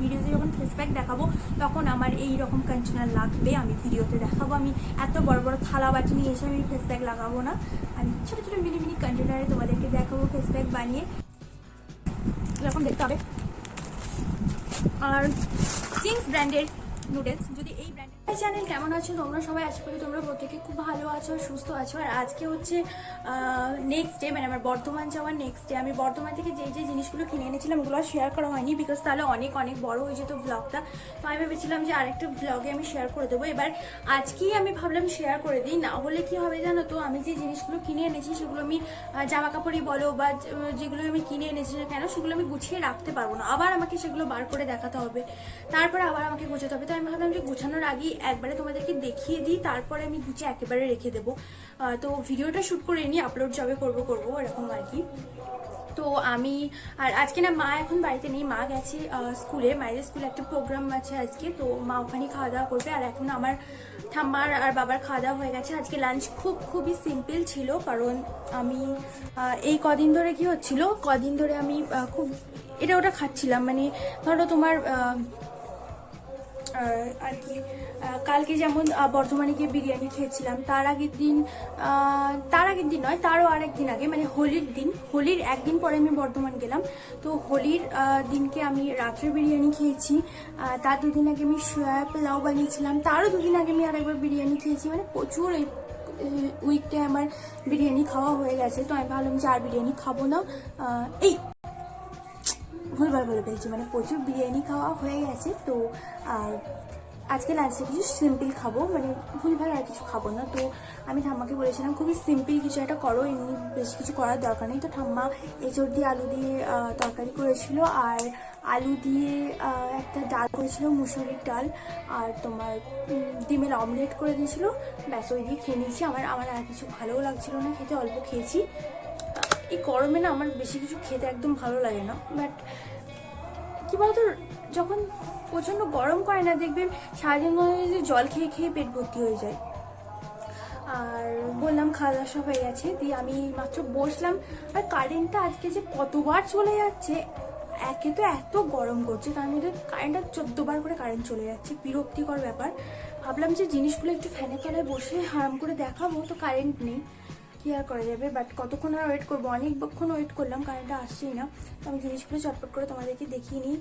ভিডিওতে যখন face pack দেখাবো তখন আমার এই রকম কন্ডিশনার লাগবে, আমি ভিডিওতে দেখাবো। আমি এত বড় বড় থালা বাটি নিয়ে এসে আমি ফেস প্যাক লাগাবো না, আমি ছোটো ছোটো মিনি মিনি কন্টেনারে তোমাদেরকে দেখাবো ফেস প্যাক বানিয়ে, এরকম দেখতে হবে। আর চিংস ব্র্যান্ডের নুডলস, যদি এই ব্র্যান্ডের চ্যানেল কেমন আছো তোমরা সবাই? আশা করি তোমরা প্রত্যেকে খুব ভালো আছো, সুস্থ আছো। আর আজকে হচ্ছে নেক্সট ডে, মানে আমার বর্ধমান যাওয়ার নেক্সট ডে। আমি বর্ধমান থেকে যে যে জিনিসগুলো কিনে এনেছিলাম ওগুলো শেয়ার করা হয়নি, বিকজ তাহলে অনেক অনেক বড় হয়ে যেত ব্লগটা। তো আমি ভেবেছিলাম যে আরেকটা ব্লগে আমি শেয়ার করে দেবো। এবার আজকেই আমি ভাবলাম শেয়ার করে দিই, না হলে কি হবে জানো তো, আমি যে জিনিসগুলো কিনে এনেছি সেগুলো আমি জামা কাপড়ই বলো বা যেগুলো আমি কিনে এনেছি না কেন সেগুলো আমি গুছিয়ে রাখতে পারবো না, আবার আমাকে সেগুলো বার করে দেখাতে হবে, তারপরে আবার আমাকে গোছাতে হবে। তো আমি ভাবলাম যে গোছানোর আগেই একবারে তোমাদেরকে দেখিয়ে দিই, তারপরে আমি গুছিয়ে একেবারে রেখে দেবো। তো ভিডিওটা শ্যুট করে নিই, আপলোড যবে করবো এরকম আর কি। তো আমি আর আজকে না, মা এখন বাড়িতে নেই, মা গেছে স্কুলে, মায়ের স্কুলে একটা প্রোগ্রাম আছে আজকে, তো মা ওখানে খাওয়া দাওয়া করবে। আর এখন আমার ঠাম্মার আর বাবার খাওয়া দাওয়া হয়ে গেছে। আজকে লাঞ্চ খুবই সিম্পল ছিল, কারণ আমি এই কদিন ধরে কি হচ্ছিল, কদিন ধরে আমি খুব এটা ওটা খাচ্ছিলাম, মানে ধরো তোমার আর কি কালকে যেমন বর্ধমানে গিয়ে বিরিয়ানি খেয়েছিলাম, তার আগের দিন নয়, তারও আরেকদিন আগে, মানে হোলির একদিন পরে আমি বর্ধমান গেলাম। তো হোলির দিনকে আমি রাত্রে বিরিয়ানি খেয়েছি, তার দুদিন আগে আমি সোয়া পোলাও বানিয়েছিলাম, তারও দুদিন আগে আমি আরেকবার বিরিয়ানি খেয়েছি, মানে প্রচুর এই উইকটায় আমার বিরিয়ানি খাওয়া হয়ে গেছে। তো আমি ভাবলাম যে আর বিরিয়ানি খাবো না, এই ভুলবার বলে ফেলছি, মানে প্রচুর বিরিয়ানি খাওয়া হয়ে গেছে। তো আর আজকে লাঞ্চে কিছু সিম্পল খাবো, মানে ভুলভাল আর কিছু খাবো না। তো আমি ঠাম্মাকে বলেছিলাম খুবই সিম্পল কিছু একটা করো, এমনি বেশি কিছু করার দরকার নেই। তো ঠাম্মা এঁচড় দিয়ে আলু দিয়ে তরকারি করেছিল, আর আলু দিয়ে একটা ডাল করেছিল, মুসুরির ডাল, আর তোমার ডিমের অমলেট করে দিয়েছিল, ব্যাস ওই দিয়ে খেয়ে নিয়েছি। আমার আর কিছু ভালোও লাগছিল না খেতে, অল্প খেয়েছি। এই গরমে না আমার বেশি কিছু খেতে একদম ভালো লাগে না, বাট কী বলতো, যখন প্রচণ্ড গরম করে না, দেখবেন সারাদিন মনে হয় যে জল খেয়ে খেয়ে পেট ভর্তি হয়ে যায়। আর বললাম খাওয়া দাওয়া সব হয়ে গেছে, দিয়ে আমি মাত্র বসলাম। আর কারেন্টটা আজকে যে কতবার চলে যাচ্ছে, একে তো এত গরম করছে, তার মধ্যে কারেন্টটা 14 বার করে কারেন্ট চলে যাচ্ছে, বিরক্তিকর ব্যাপার। ভাবলাম যে জিনিসগুলো একটু ফ্যানের তলায় বসে আরাম করে দেখাবো, তো কারেন্ট নেই, কি আর করা যাবে। বাট কতক্ষণ আর ওয়েট করবো, অনেকক্ষণ ওয়েট করলাম, কারেন্টটা আসছেই না। তো আমি জিনিসগুলো চটপট করে তোমাদেরকে দেখিয়ে নিই।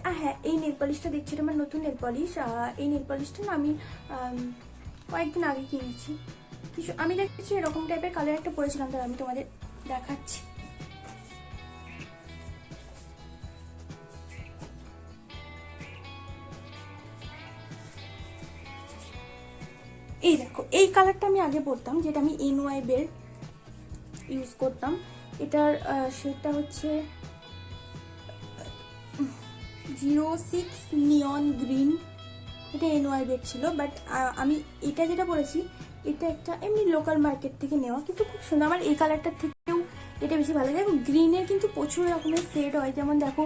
আর হ্যাঁ, এই নেল পলিশটা দেখছি, আমার নতুন নেল পলিশ। এই নেল পলিশটা না আমি কয়েকদিন আগে কিনেছি, কিছু আমি দেখছি এরকম টাইপের কালার একটা পরেছিলাম, তাহলে আমি তোমাদের দেখাচ্ছি। এই দেখো, এই কালারটা আমি আগে পরতাম, যেটা আমি NYB-এর ইউজ করতাম। এটার শেডটা হচ্ছে 06 নিয়ন গ্রিন, এটা NYB-এর ছিল। বাট আমি এটা যেটা পরেছি এটা একটা এমনি লোকাল মার্কেট থেকে নেওয়া, কিন্তু খুব সুন্দর। আমার এই কালারটার থেকেও এটা বেশি ভালো লাগে। গ্রিনের কিন্তু প্রচুর রকমের শেড হয়, যেমন দেখো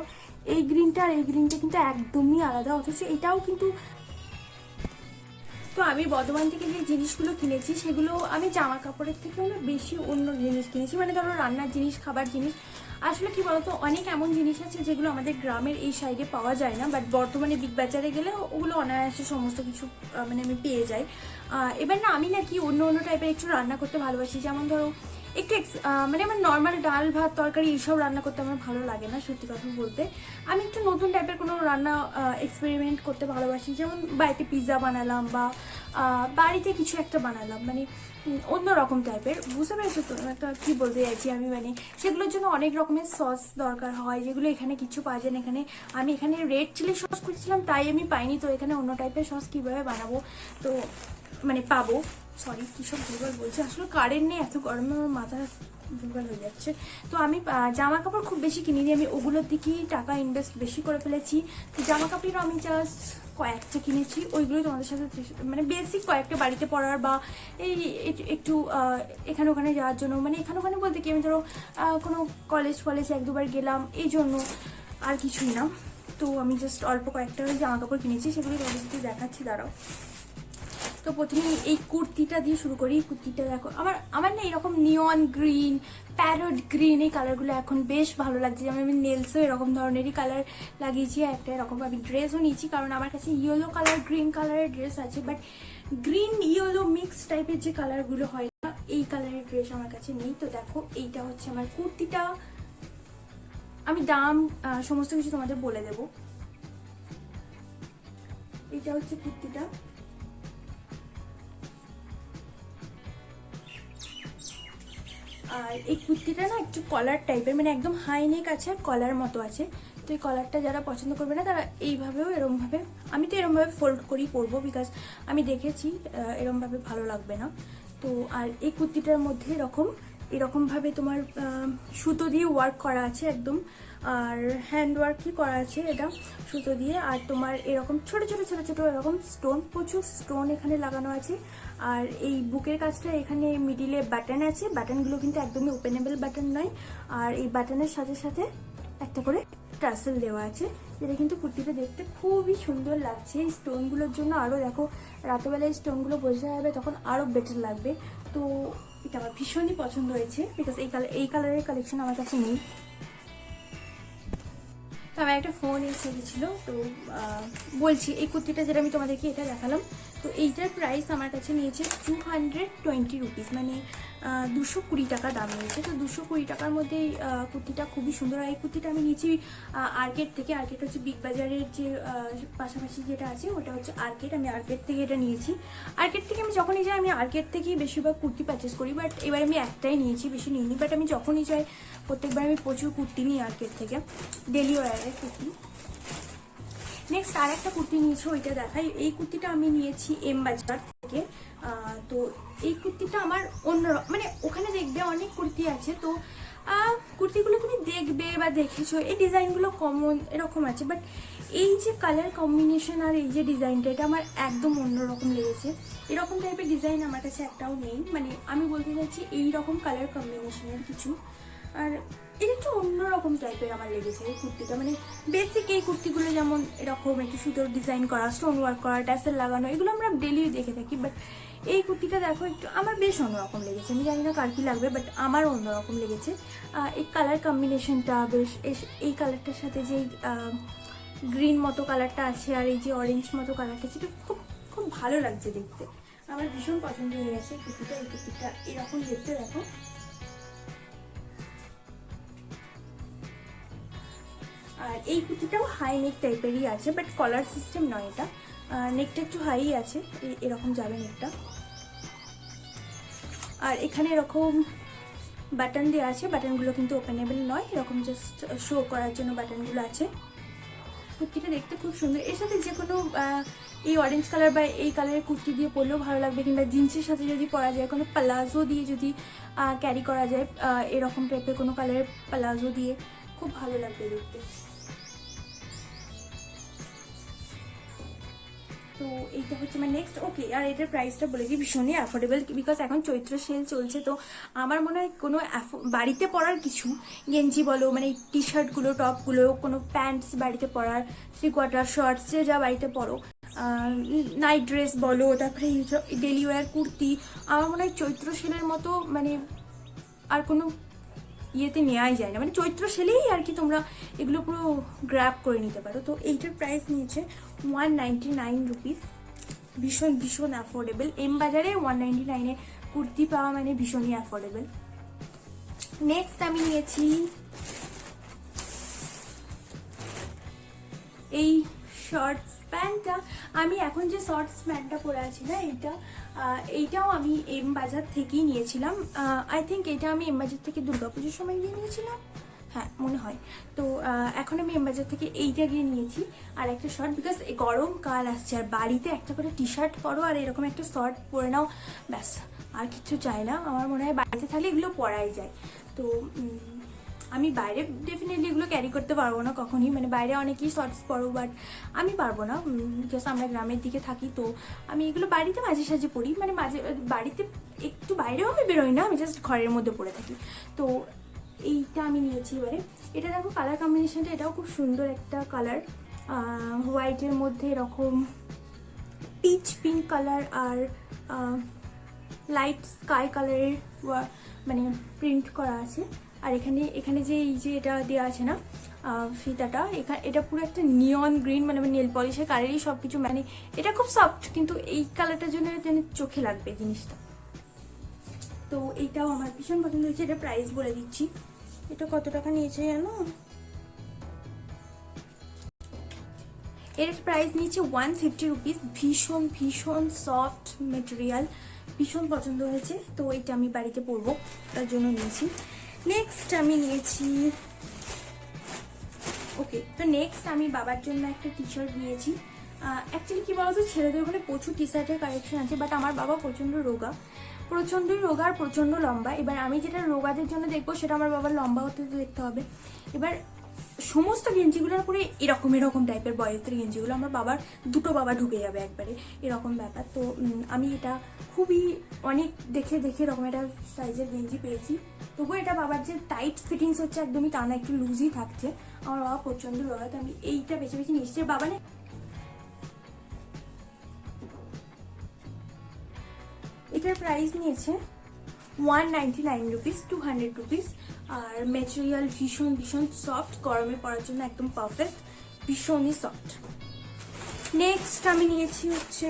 এই গ্রিনটা আর এই গ্রিনটা কিন্তু একদমই আলাদা, অথচ এটাও কিন্তু। তো আমি বর্ধমান থেকে যে জিনিসগুলো কিনেছি সেগুলো আমি জামা কাপড়ের থেকেও না বেশি অন্য জিনিস কিনেছি, মানে ধরো রান্নার জিনিস, খাবার জিনিস। আসলে কি বলতো, অনেক এমন জিনিস আছে যেগুলো আমাদের গ্রামের এই সাইডে পাওয়া যায় না, বাট বর্তমানে বিগ বাজারে গেলে ওগুলো অনায়াসে সমস্ত কিছু মানে আমি পেয়ে যাই। এবার না আমি নাকি অন্য টাইপের একটু রান্না করতে ভালোবাসি, যেমন ধরো একটু মানে আমার নর্মাল ডাল ভাত তরকারি এইসব রান্না করতে আমার ভালো লাগে না, সত্যি কথা বলতে। আমি একটু নতুন টাইপের কোনো রান্না এক্সপেরিমেন্ট করতে ভালোবাসি, যেমন বাড়িতে পিৎজা বানালাম বা বাড়িতে কিছু একটা বানালাম, মানে অন্য রকম টাইপের, বুঝতে পেরেছো তো একটা কী বলতে চাইছি আমি। মানে সেগুলোর জন্য অনেক রকমের সস দরকার হয়, যেগুলো এখানে কিছু পাওয়া যায় না। আমি এখানে রেড চিলি সস খুঁজছিলাম, তাই আমি পাইনি। তো এখানে অন্য টাইপের সস কীভাবে বানাবো, তো মানে পাবো, সরি কী সব ভুলভাল বলছি, আসলে কারেন্ট নেই, এত গরমে আমার মাথা ভুলভাল হয়ে যাচ্ছে। তো আমি জামা কাপড় খুব বেশি কিনিনি, আমি ওগুলোর দিকেই টাকা ইনভেস্ট বেশি করে ফেলেছি। তো জামা কাপড়ও আমি জাস্ট কয়েকটা কিনেছি, ওইগুলোই তোমাদের সাথে, মানে বেসিক কয়েকটা বাড়িতে পরার বা এই একটু এখানে ওখানে যাওয়ার জন্য, মানে এখানে ওখানে বলতে কি, আমি ধরো কোনো কলেজ 1-2বার গেলাম, এই জন্য, আর কিছুই না। তো আমি জাস্ট অল্প কয়েকটা জামা কাপড় কিনেছি, সেগুলো তোমাদের সাথে দেখাচ্ছি, দাঁড়াও। তো প্রথমে এই কুর্তিটা দিয়ে শুরু করি। এই কুর্তিটা দেখো, আমার না এরকম নিয়ন গ্রিন, প্যারট গ্রিন এই কালারগুলো এখন বেশ ভালো লাগছে। যেমন আমি নেলসও এরকম ধরনেরই কালার লাগিয়েছি, একটা এরকম আমি ড্রেসও নিয়েছি, কারণ আমার কাছে ইয়েলো কালার গ্রিন কালারের ড্রেস আছে, বাট গ্রিন ইয়েলো মিক্স টাইপের যে কালারগুলো হয় না, এই কালারের ড্রেস আমার কাছে নেই। তো দেখো এইটা হচ্ছে আমার কুর্তিটা, আমি দাম সমস্ত কিছু তোমাদের বলে দেব। এটা হচ্ছে কুর্তিটা, আর এই কুর্তিটা না একটু কলার টাইপের, মানে একদম হাই নেক আছে আর কলার মতো আছে। তো এই কলারটা যারা পছন্দ করবে না তারা এইভাবেও এরমভাবে, আমি তো এরমভাবে ফোল্ড করেই পরবো, বিকজ আমি দেখেছি এরমভাবে ভালো লাগবে না। তো আর এই কুর্তিটার মধ্যে এরকমভাবে তোমার সুতো দিয়ে ওয়ার্ক করা আছে একদম, আর হ্যান্ড ওয়ার্কই করা আছে এটা সুতো দিয়ে। আর তোমার এরকম ছোট ছোট ছোট ছোট এরকম স্টোন, প্রচুর স্টোন এখানে লাগানো আছে। আর এই বুকের কাজটা, এখানে মিডিলে বাটন আছে, বাটনগুলো কিন্তু একদমই ওপেনেবল বাটন নয়। আর এই বাটনের সাথে সাথে একটা করে টাসেল দেওয়া আছে, যেটা কিন্তু কুর্তিটা দেখতে খুবই সুন্দর লাগছে। এই স্টোনগুলোর জন্য আরও দেখো, রাতেবেলায় স্টোনগুলো বোঝা যাবে, তখন আরও বেটার লাগবে। তো এটা আমার ভীষণই পছন্দ হয়েছে, বিকজ এই কালারের কালেকশন আমার কাছে নেই। তো আমার একটা ফোন এসে গেছিলো, তো বলছি এই কুর্তিটা যেটা আমি তোমাদেরকে এটা দেখালাম, তো এইটার প্রাইস আমার কাছে নিয়েছে 220 রুপিস, মানে 220 টাকা দাম নিয়েছে। তো 220 টাকার মধ্যে কুর্তিটা খুবই সুন্দর। আর এই কুর্তিটা আমি নিয়েছি আর্কেড থেকে। আর্কেড হচ্ছে বিগ বাজারের যে পাশাপাশি যেটা আছে ওটা হচ্ছে আর্কেড, আমি আর্কেড থেকে এটা নিয়েছি। আর্কেড থেকে আমি যখনই যাই আমি আর্কেড থেকেই বেশিরভাগ কুর্তি পারচেস করি, বাট এবার আমি একটাই নিয়েছি, বেশি নিইনি। বাট আমি যখনই যাই প্রত্যেকবার আমি প্রচুর কুর্তি নিই আর্কেড থেকে, ডেলি ওয়ারের কুর্তি। নেক্সট আর একটা কুর্তি নিয়েছি, ওইটা দেখাই। এই কুর্তিটা আমি নিয়েছি এম বাজার থেকে। তো এই কুর্তিটা আমার অন্য, মানে ওখানে দেখবে অনেক কুর্তি আছে, তো কুর্তিগুলো তুমি দেখবে বা দেখেছো, এই ডিজাইনগুলো কমন এরকম আছে, বাট এই যে কালার কম্বিনেশন আর এই যে ডিজাইনটা, এটা আমার একদম অন্যরকম লেগেছে। এরকম টাইপের ডিজাইন আমার কাছে একটাও নেই, মানে আমি বলতে চাইছি এইরকম কালার কম্বিনেশনের কিছু। আর এটা একটু অন্যরকম টাইপের আমার লেগেছে এই কুর্তিটা, মানে বেসিক এই কুর্তিগুলো যেমন এরকম একটু সুতোর ডিজাইন করা, স্টোন ওয়ার্ক করা, ট্যাসেল লাগানো, এগুলো আমরা ডেলি দেখে থাকি, বাট এই কুর্তিটা দেখো একটু আমার বেশ অন্যরকম লেগেছে। আমি জানি না কার কি লাগবে, বাট আমার অন্যরকম লেগেছে। এই কালার কম্বিনেশনটা বেশ, এই কালারটার সাথে যে গ্রিন মতো কালারটা আছে আর এই যে অরেঞ্জ মতো কালারটা, সেটা খুব খুব ভালো লাগছে দেখতে, আমার ভীষণ পছন্দ হয়ে গেছে কুর্তিটা। এই কুর্তিটা এরকম দেখতে দেখো, আর এই কুর্তিটাও হাই নেক টাইপেরই আছে, বাট কলার সিস্টেম নয় এটা, নেকটা একটু হাই আছে, এরকম যাবে নেকটা। আর এখানে এরকম বাটন দেওয়া আছে, বাটনগুলো কিন্তু ওপেনেবল নয়, এরকম জাস্ট শো করার জন্য বাটনগুলো আছে। কুর্তিটা দেখতে খুব সুন্দর, এর সাথে যে কোনো এই অরেঞ্জ কালার বা এই কালারের কুর্তি দিয়ে পরলেও ভালো লাগবে, কিংবা জিন্সের সাথে যদি পরা যায়, কোনো প্লাজো দিয়ে যদি ক্যারি করা যায়, এরকম টাইপের কোনো কালারের প্লাজো দিয়ে খুব ভালো লাগবে দেখতে। তো এইটা হচ্ছে আমার নেক্সট। ওকে, আর এটার প্রাইসটা বলে দিই, ভীষণই অ্যাফোর্ডেবল, বিকজ এখন চৈত্র সেল চলছে। তো আমার মনে হয় কোনো বাড়িতে পরার কিছু গেঞ্জি বলো, মানে টি শার্টগুলো, টপগুলো, কোনো প্যান্টস বাড়িতে পরার, 3/4 শর্টস যা বাড়িতে পরো, নাইট ড্রেস বলো, তারপরে ডেলি ওয়্যার কুর্তি, আমার মনে হয় চৈত্র সেলের মতো মানে আর কোনো ইয়েতে নেওয়াই যায় না, মানে চৈত্র সেলেই আর কি তোমরা এগুলো পুরো গ্র্যাব করে নিতে পারো। তো এইটার প্রাইস নিয়েছে 199 রুপিস, ভীষণ ভীষণ অ্যাফোর্ডেবল। এম বাজারে 199-এ কুর্তি পাওয়া মানে ভীষণই অ্যাফোর্ডেবল। নেক্সট আমি নিয়েছি এই শর্টস প্যান্টটা। আমি এখন যে শর্টস প্যান্টটা পরে আছি না, এইটাও আমি এম বাজার থেকেই নিয়েছিলাম। আই থিঙ্ক এটা আমি এম বাজার থেকে দুর্গাপুজোর সময় গিয়ে নিয়েছিলাম, হ্যাঁ মনে হয়। তো এখন আমি এম বাজার থেকে এইটা গিয়ে নিয়েছি, আর একটা শর্ট, বিকজ গরমকাল আসছে আর বাড়িতে একটা করে টি শার্ট পরো আর এরকম একটা শর্ট পরে নাও, ব্যাস আর কিছু চাই না। আমার মনে হয় বাড়িতে থাকলে এগুলো পরাই যায়। তো আমি বাইরে ডেফিনেটলি এগুলো ক্যারি করতে পারবো না কখনই, মানে বাইরে অনেকেই শর্টস পরো, বাট আমি পারবো না, বিকজ আমরা গ্রামের দিকে থাকি। তো আমি এগুলো বাড়িতে মাঝে সাঝে পরি, মানে মাঝে বাড়িতে একটু বাইরেও আমি বেরোই না, আমি জাস্ট ঘরের মধ্যে পরে থাকি। তো এইটা আমি নিয়েছি এবারে। এটা দেখো কালার কম্বিনেশনটা, এটাও খুব সুন্দর একটা কালার, হোয়াইটের মধ্যে এরকম পিচ পিঙ্ক কালার আর লাইট স্কাই কালারের মানে প্রিন্ট করা আছে। আর এখানে যে এই যে এটা দেওয়া আছে না ফিতাটা, এটা পুরো একটা নিয়ন গ্রিন, মানে নেল পলিশের কালারই সব কিছু, মানে এটা খুব সফট, কিন্তু এই কালারটার জন্য চোখে লাগবে জিনিসটা। তো এইটাও আমার ভীষণ পছন্দ হয়েছে। এটা প্রাইস বলে দিচ্ছি, এটা কত টাকা নিয়েছে জানো? এর প্রাইস নিয়েছে 150 রুপিস। ভীষণ ভীষণ সফট মেটেরিয়াল, ভীষণ পছন্দ হয়েছে। তো এটা আমি বাড়িতে পরবো, তার জন্য নিয়েছি। নেক্সট আমি নিয়েছি, ওকে, তো নেক্সট আমি বাবার জন্য একটা টি শার্ট নিয়েছি। অ্যাকচুয়ালি কি বলতো, ছেলেদের ওখানে প্রচুর টি শার্টের কালেকশন আছে, বাট আমার বাবা প্রচণ্ডই রোগা আর প্রচণ্ড লম্বা। এবার আমি যেটা রোগাদের জন্য দেখবো সেটা আমার বাবার লম্বা হতে দেখতে হবে। এবার সমস্ত গেঞ্জিগুলোর পরে এরকম টাইপের বয়েজদের গেঞ্জিগুলো, আমার বাবার দুটো বাবা ঢুকে যাবে একবারে, এরকম ব্যাপার। তো আমি এটা খুবই অনেক দেখে এরকম একটা সাইজের গেঞ্জি পেয়েছি। তবুও এটা বাবার যে টাইট ফিটিংস হচ্ছে একদমই তা না, একটু লুজই থাকছে। আমার বাবা প্রচন্ড রোগা, তো আমি এইটা বেছে নিয়ে এসেছি। বাবা না, এটার প্রাইস নিয়েছে 199 রুপিস, 200 রুপিস। আর ম্যাটেরিয়াল ভীষণ সফট, গরমে পরার জন্য একদম পারফেক্ট, ভীষণই সফট। নেক্সট আমি নিয়েছি হচ্ছে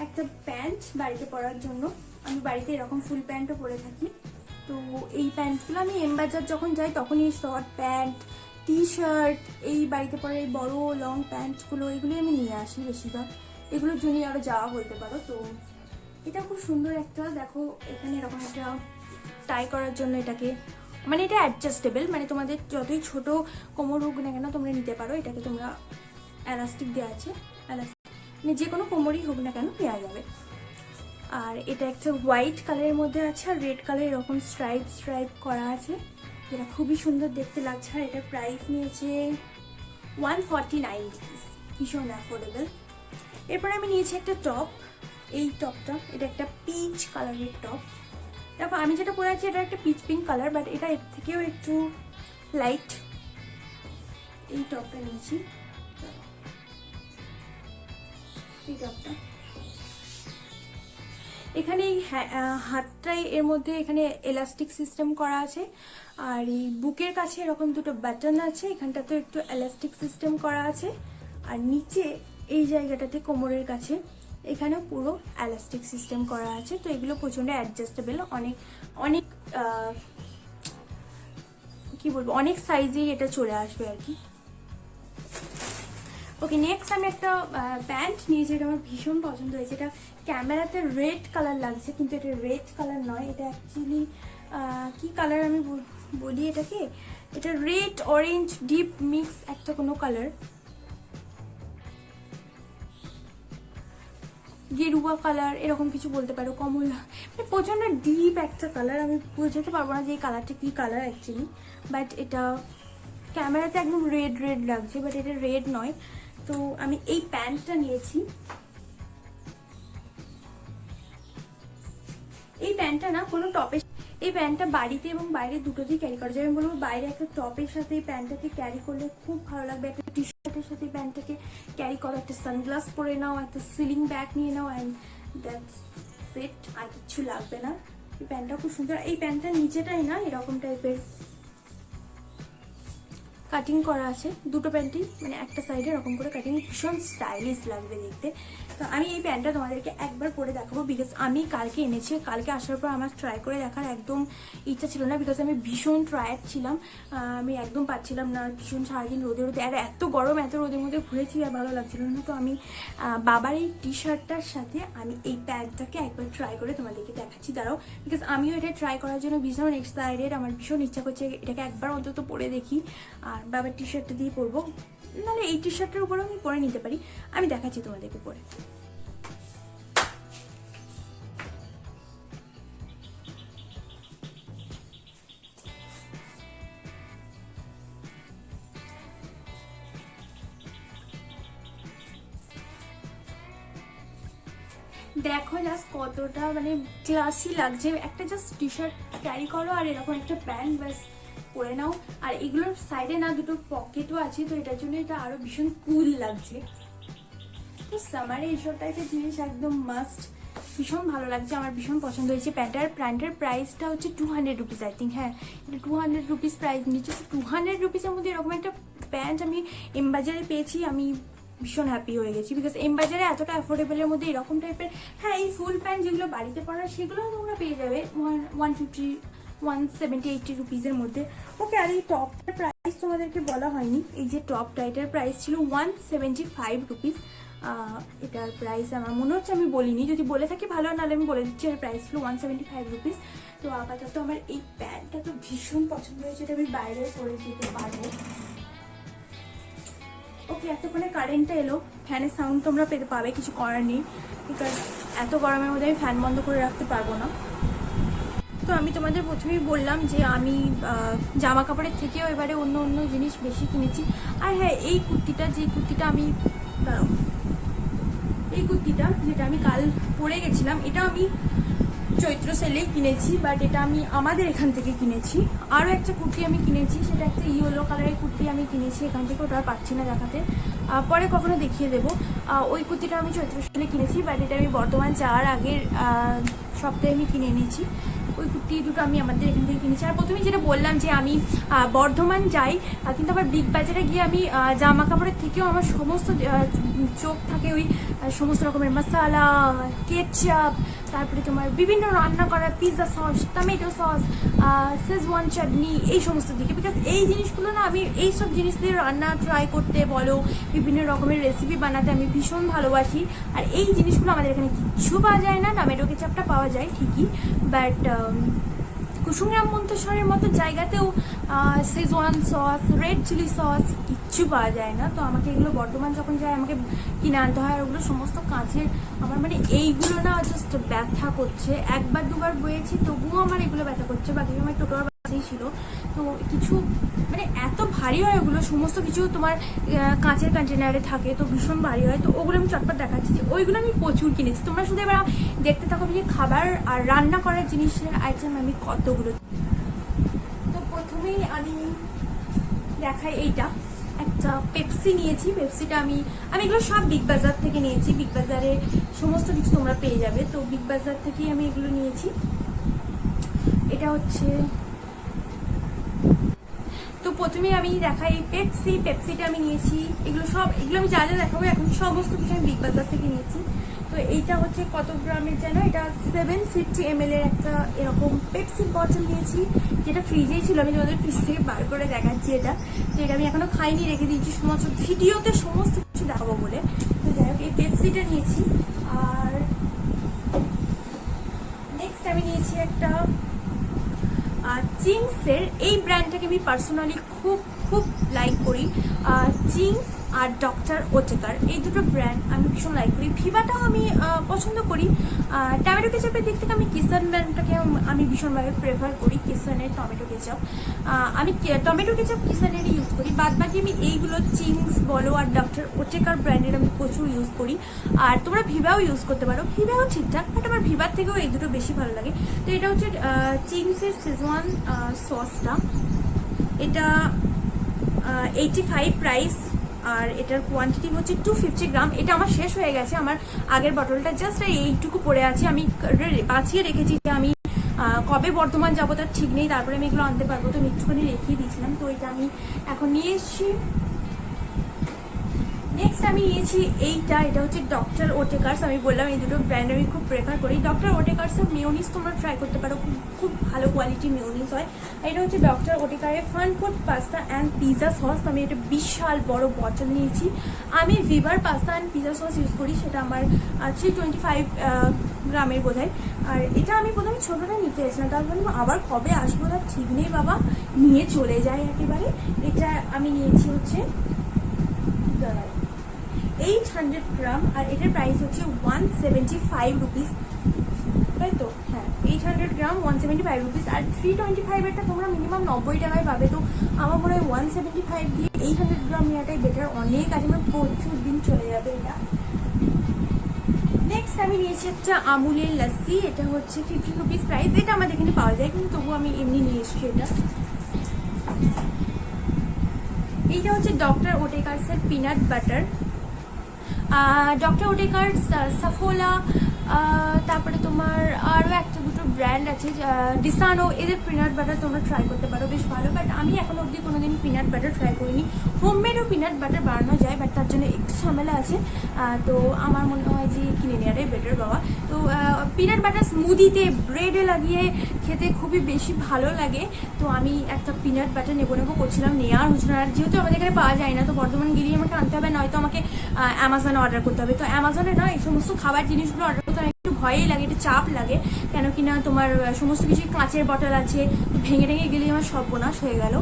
একটা প্যান্ট বাড়িতে পরার জন্য। আমি বাড়িতে এরকম ফুল প্যান্টও পরে থাকি। তো এই প্যান্টগুলো আমি এমবাজার যখন যাই তখনই শর্ট প্যান্ট, টি শার্ট, এই বাড়িতে পরে এই বড় লং প্যান্টগুলো, এগুলোই আমি নিয়ে আসি বেশিরভাগ। এগুলোর জন্যই আরও যাওয়া বলতে পারো। তো এটা খুব সুন্দর একটা, দেখো এখানে এরকম একটা টাই করার জন্য এটাকে, মানে এটা অ্যাডজাস্টেবল, মানে তোমাদের যতই ছোট কোমর হোক না কেন তোমরা নিতে পারো। এটাকে তোমরা এলাস্টিক দেওয়া আছে, মানে যে কোনো কোমরই হোক না কেন নেওয়া যাবে। আর এটা একটা হোয়াইট কালারের মধ্যে আছে, আর রেড কালার এরকম স্ট্রাইপ করা আছে, যেটা খুবই সুন্দর দেখতে লাগছে। আর এটার প্রাইস নিয়েছে 149 রুপিস, ভীষণ অ্যাফোর্ডেবল। এরপর আমি নিয়েছি একটা টপ। এই টপটা, এটা একটা পিচ কালারের টপ। দেখো আমি যেটা পরে আছি এটা একটা পিচ পিঙ্ক কালার, বাট এটা এর থেকেও একটু লাইট। এই টপটা নিয়েছি, এই টপটা। এখানে এই হাতটাই এর মধ্যে এখানে এলাস্টিক সিস্টেম করা আছে, আর এই বুকের কাছে এরকম দুটো বাটন আছে, এখানটাতে একটু এলাস্টিক সিস্টেম করা আছে, আর নিচে এই জায়গাটাতে কোমরের কাছে এখানেও পুরো এলাস্টিক সিস্টেম করা আছে। তো এগুলো প্রচন্ড অ্যাডজাস্টেবল, অনেক কি বলবো, অনেক সাইজেই এটা চলে আসবে আর কি। ওকে, নেক্সট আমি একটা প্যান্ট নিয়েছি, এটা আমার ভীষণ পছন্দ হয়েছে। এটা ক্যামেরাতে রেড কালার লাগছে, কিন্তু এটা রেড কালার নয়, এটা অ্যাকচুয়ালি কি কালার আমি বলি এটাকে, এটা রেড অরেঞ্জ ডিপ মিক্স একটা কোনো কালার, গেরুয়া কালার এরকম কিছু বলতে পারো, কমলা, মানে প্রচন্ড ডিপ একটা কালার। আমি বোঝাতে পারবো না যে এই কালারটা কি কালার অ্যাকচুয়ালি, বাট এটা ক্যামেরাতে একদম রেড লাগছে, বাট এটা রেড নয়। তো আমি এই প্যান্টটা নিয়েছি। এই প্যান্টটা না কোনো টপের, এই প্যান্টটা বাড়িতে এবং বাইরে দুটোতেই ক্যারি করা যায়। আমি বলবো বাইরে একটা টপের সাথে এই প্যান্টটাকে ক্যারি করলে খুব ভালো লাগবে, একটা টি শার্টের সাথে এই প্যান্টটাকে ক্যারি করো, একটা সানগ্লাস পরে নাও, একটা সিলিং ব্যাগ নিয়ে নাও, অ্যান্ড দ্যাটস ইট, আর কিচ্ছু লাগবে না। এই প্যান্টটা খুব সুন্দর। এই প্যান্টটার নিচেটাই না এরকম টাইপের কাটিং করা আছে, দুটো প্যান্টই, মানে একটা সাইডে এরকম করে কাটিং, ভীষণ স্টাইলিশ লাগবে দেখতে। তো আমি এই প্যান্টটা তোমাদেরকে একবার পরে দেখাবো, বিকজ আমি কালকে এনেছি, কালকে আসার পর আমার ট্রাই করে দেখার একদম ইচ্ছা ছিল না, বিকজ আমি ভীষণ টায়ার্ড ছিলাম, আমি একদম পাচ্ছিলাম না, ভীষণ সারাদিন রোদে আর এত গরম এত রোদের মধ্যে ঘুরেছি, আর ভালো লাগছিল না। তো আমি বাবার এই টি শার্টটার সাথে আমি এই প্যান্টটাকে একবার ট্রাই করে তোমাদেরকে দেখাচ্ছি, দাঁড়াও, বিকজ আমিও এটা ট্রাই করার জন্য ভীষণ এক্সাইটেড, আমার ভীষণ ইচ্ছা করছে এটাকে একবার অন্তত পরে দেখি। আর বাবার টি শার্টটা দিয়ে পরবো, নাহলে এই টি শার্টের উপরেও আমি পরে নিতে পারি। আমি দেখাচ্ছি তোমাদেরকে পরে। দেখো জাস্ট কতটা মানে ক্লাসি লাগছে। একটা জাস্ট টি শার্ট ক্যারি করো আর এরকম একটা প্যান্ট ব্যাস পরে নাও। আর এগুলোর সাইডে না দুটো পকেটও আছে, তো এটার জন্য এটা আরো ভীষণ কুল লাগছে। তো সামারে এইসব টাইপের জিনিস একদম মাস্ট, ভীষণ ভালো লাগছে, আমার ভীষণ পছন্দ হয়েছে। প্যান্টের প্রাইসটা হচ্ছে 200 রুপিস আই থিঙ্ক। হ্যাঁ, এটা 200 রুপিস প্রাইস নিচ্ছে। 200 রুপিসের মধ্যে এরকম একটা প্যান্ট আমি এমবাজারে পেয়েছি, আমি ভীষণ হ্যাপি হয়ে গেছি। বিকজ এমবাজারে এতটা অ্যাফোর্ডেবলের মধ্যে এরকম টাইপের, হ্যাঁ এই ফুল প্যান্ট যেগুলো বাড়িতে পরার সেগুলোও তোমরা পেয়ে যাবে 150 170-80 রুপিসের মধ্যে। ওকে, আর এই টপটার প্রাইস তোমাদেরকে বলা হয়নি। এই যে টপটা, এটার প্রাইস ছিল 175 রুপিস। এটার প্রাইস আমার মনে হচ্ছে আমি বলিনি, যদি বলে থাকি ভালো, নাহলে আমি বলে দিচ্ছি। এর প্রাইস ছিল 175 রুপিস। তো আপাতত আমার এই প্যান্টটা তো ভীষণ পছন্দ হয়েছে, এটা আমি বাইরে পরে যেতে পারবো। ওকে, এতক্ষণে কারেন্টটা এলো, ফ্যানের সাউন্ড তোমরা পেতে পাবে, কিছু করার নেই, বিকজ এত গরমের মধ্যে আমি ফ্যান বন্ধ করে রাখতে পারবো না। তো আমি তোমাদের প্রথমেই বললাম যে আমি জামা কাপড়ের থেকেও এবারে অন্য জিনিস বেশি কিনেছি। আর হ্যাঁ, এই কুর্তিটা যেটা আমি কাল পরে গেছিলাম, এটা আমি চৈত্র সেলেই কিনেছি, বাট এটা আমি আমাদের এখান থেকে কিনেছি। আরও একটা কুর্তি আমি কিনেছি, সেটা একটা ইয়েলো কালারের কুর্তি আমি কিনেছি এখান থেকে, ওটা পাচ্ছি না দেখাতে, পরে কখনো দেখিয়ে দেবো। ওই কুর্তিটা আমি চৈত্র সেলে কিনেছি, বাট এটা আমি বর্তমান যাওয়ার আগের সপ্তাহে আমি কিনে এনেছি। ওই কুর্তি দুটো আমি আমাদের এখান থেকে কিনেছি। আর প্রথমে যেটা বললাম যে আমি বর্ধমান যাই, কিন্তু আবার বিগ বাজারে গিয়ে আমি জামা কাপড়ের থেকেও আমার সমস্ত চোখ থাকে ওই সমস্ত রকমের মশালা, কেচাপ, তারপরে তোমার বিভিন্ন রান্না করা pizza sauce, tomato sauce, schezwan chutney, এই সমস্ত দিকে। বিকজ এই জিনিসগুলো না, আমি এইসব জিনিস দিয়ে রান্না ট্রাই করতে বলো, বিভিন্ন রকমের রেসিপি বানাতে আমি ভীষণ ভালোবাসি। আর এই জিনিসগুলো আমাদের এখানে কিচ্ছু পাওয়া যায় না। টমেটো কেচাপটা পাওয়া যায় ঠিকই, বাট কুসুমগ্রাম মন্তেশ্বরের মতো জায়গাতেও Schezwan sauce, red chilli sauce কিচ্ছু পাওয়া যায় না। তো আমাকে এগুলো বর্ধমান যখন যাই আমাকে কিনে আনতে হয়। আর ওগুলো সমস্ত কাঁচের, আমার মানে এইগুলো না জাস্ট ব্যথা করছে। একবার দুবার বয়েছি তবুও আমার এগুলো ব্যথা করছে, বাকি আমার টোটোর বাচ্চাই ছিল। তো কিছু মানে এত ভারী হয় ওগুলো, সমস্ত কিছু তোমার কাঁচের কন্টেনারে থাকে, তো ভীষণ ভারী হয়। তো ওগুলো আমি চটপট দেখাচ্ছি যে ওইগুলো আমি প্রচুর কিনেছি। তোমরা শুধু এবার দেখতে থাকো যে খাবার আর রান্না করার জিনিসের আইটেম আমি কতগুলো। তো প্রথমেই আমি দেখাই, এইটা একটা পেপসি নিয়েছি। পেপসিটা আমি এগুলো সব বিগ বাজার থেকে নিয়েছি। বিগ বাজারে সমস্ত কিছু তোমরা পেয়ে যাবে, তো বিগ বাজার থেকেই আমি এগুলো নিয়েছি। এটা হচ্ছে, তো প্রথমে আমি দেখাই পেপসিটা আমি নিয়েছি। এগুলো আমি যা যা দেখাবো এখন সমস্ত কিছু আমি বিগ বাজার থেকে নিয়েছি। তো এইটা হচ্ছে কত গ্রামের যেন, এটা 750 ml এর একটা এরকম পেপসির বটল নিয়েছি, যেটা ফ্রিজেই ছিল। আমি তোমাদের ফ্রিজ থেকে বার করে দেখাচ্ছি এটা, তো এটা আমি এখনো খাইনি, রেখে দিয়েছি সমস্ত ভিডিওতে সমস্ত কিছু দেখাবো বলে। তো যাই হোক, এই পেপসিটা নিয়েছি। আর নেক্সট আমি নিয়েছি একটা চিংসের, এই ব্র্যান্ডটাকে আমি পার্সোনালি খুব খুব লাইক করি। চিংস আর ডক্টর ওটেকার, এই দুটো ব্র্যান্ড আমি ভীষণ লাইক করি। ভিভাটাও আমি পছন্দ করি। টমেটো কেচাপের দিক থেকে আমি কিষান ব্র্যান্ডটাকে আমি ভীষণভাবে প্রেফার করি, কিষানের টমেটো কেচাপ। আমি টমেটো কেচাপ কিষানেরই ইউজ করি, বাদ বাকি আমি এইগুলো চিংস বলো আর ডক্টর ওটেকার ব্র্যান্ডের আমি প্রচুর ইউজ করি। আর তোমরা ভিভাও ইউজ করতে পারো, ভিভাও ঠিকঠাক, বাট আমার ভিভার থেকেও এই দুটো বেশি ভালো লাগে। তো এটা হচ্ছে চিংসের শেজওয়ান সসটা, এটা 85 প্রাইস, আর এটার কোয়ান্টিটি হচ্ছে 250 গ্রাম। এটা আমার শেষ হয়ে গেছে, আমার আগের বটলটা জাস্ট এইটুকু পড়ে আছে। আমি বাঁচিয়ে রেখেছি যে আমি কবে বর্ধমান যাবো তার ঠিক নেই, তারপরে আমি এগুলো আনতে পারবো, তো আমি একটুখানি রেখিয়ে দিয়েছিলাম। তো এটা আমি এখন নিয়ে এসেছি। নেক্সট আমি নিয়েছি এটা হচ্ছে ডক্টর ওটেকার্স। আমি বললাম এই দুটো ব্র্যান্ড আমি খুব প্রেফার করি। ডক্টর ওটেকার্সের মেয়োনিজ তোমরা ট্রাই করতে পারো, খুব ভালো কোয়ালিটি মেয়োনিজ হয়। এটা হচ্ছে ডক্টর ওটেকারের fun food pasta and pizza sauce. আমি এটা বিশাল বড় বটল নিয়েছি। আমি ভিভার pasta and pizza sauce use করি, সেটা আমার 325 গ্রামের বোধ হয়। আর এটা আমি প্রথমে ছোটোটা নিতে এসেছিলাম, তার বললাম আবার কবে আসবো তার ঠিক নেই বাবা, নিয়ে চলে যায় একেবারে। এটা আমি নিয়েছি হচ্ছে 800 গ্রাম, আর এটার প্রাইস হচ্ছে 175 রুপিস, তাই তো? হ্যাঁ, 800 গ্রাম 175 রুপিস। আর 325 এরটা তোমরা মিনিমাম 90 টাকায় পাবে। তো আমার মনে হয় 175 দিয়ে 800 গ্রাম নেওয়াটাই বেটার, অনেক আছে, মানে প্রচুর দিন চলে যাবে এটা। নেক্সট আমি নিয়েছি একটা আমুলের লস্যি, এটা হচ্ছে 50 রুপিস প্রাইস। এটা আমাদের এখানে পাওয়া যায়, কিন্তু তবুও আমি এমনি নিয়ে এসেছি এটা। এইটা হচ্ছে ডক্টর ওটেকার্সের peanut butter. Doctor Oetker, Saffola, তারপরে তোমার আরও একটা দুটো ব্র্যান্ড আছে, ডিসানো, এদের পিনাট বাটার তোমরা ট্রাই করতে পারো, বেশ ভালো। বাট আমি এখন অবধি কোনোদিন পিনাট বাটার ট্রাই করিনি। হোমমেডও পিনাট বাটার বানানো যায়, বাট তার জন্য একটু ঝামেলা আছে। তো আমার মনে হয় যে কিনে নেওয়াটাই বেটার বাবা। তো পিনাট বাটার স্মুদিতে ব্রেডে লাগিয়ে খেতে খুবই বেশি ভালো লাগে। তো আমি একটা পিনাট বাটার নেবো করছিলাম, নেওয়ার হচ্ছে না। আর যেহেতু আমাদের এখানে পাওয়া যায় না, তো বর্ধমান গিয়ে আমাকে আনতে হবে, নয়তো আমাকে অ্যামাজনে অর্ডার করতে হবে। তো অ্যামাজনে না এই সমস্ত খাবার জিনিসগুলো অর্ডার করতে একটু ভয়ই লাগে, একটু চাপ লাগে, কেন কি না তোমার সমস্ত কিছু কাঁচের বটল আছে, ভেঙে ভেঙে গেলেই আমার সর্বনাশ হয়ে গেল।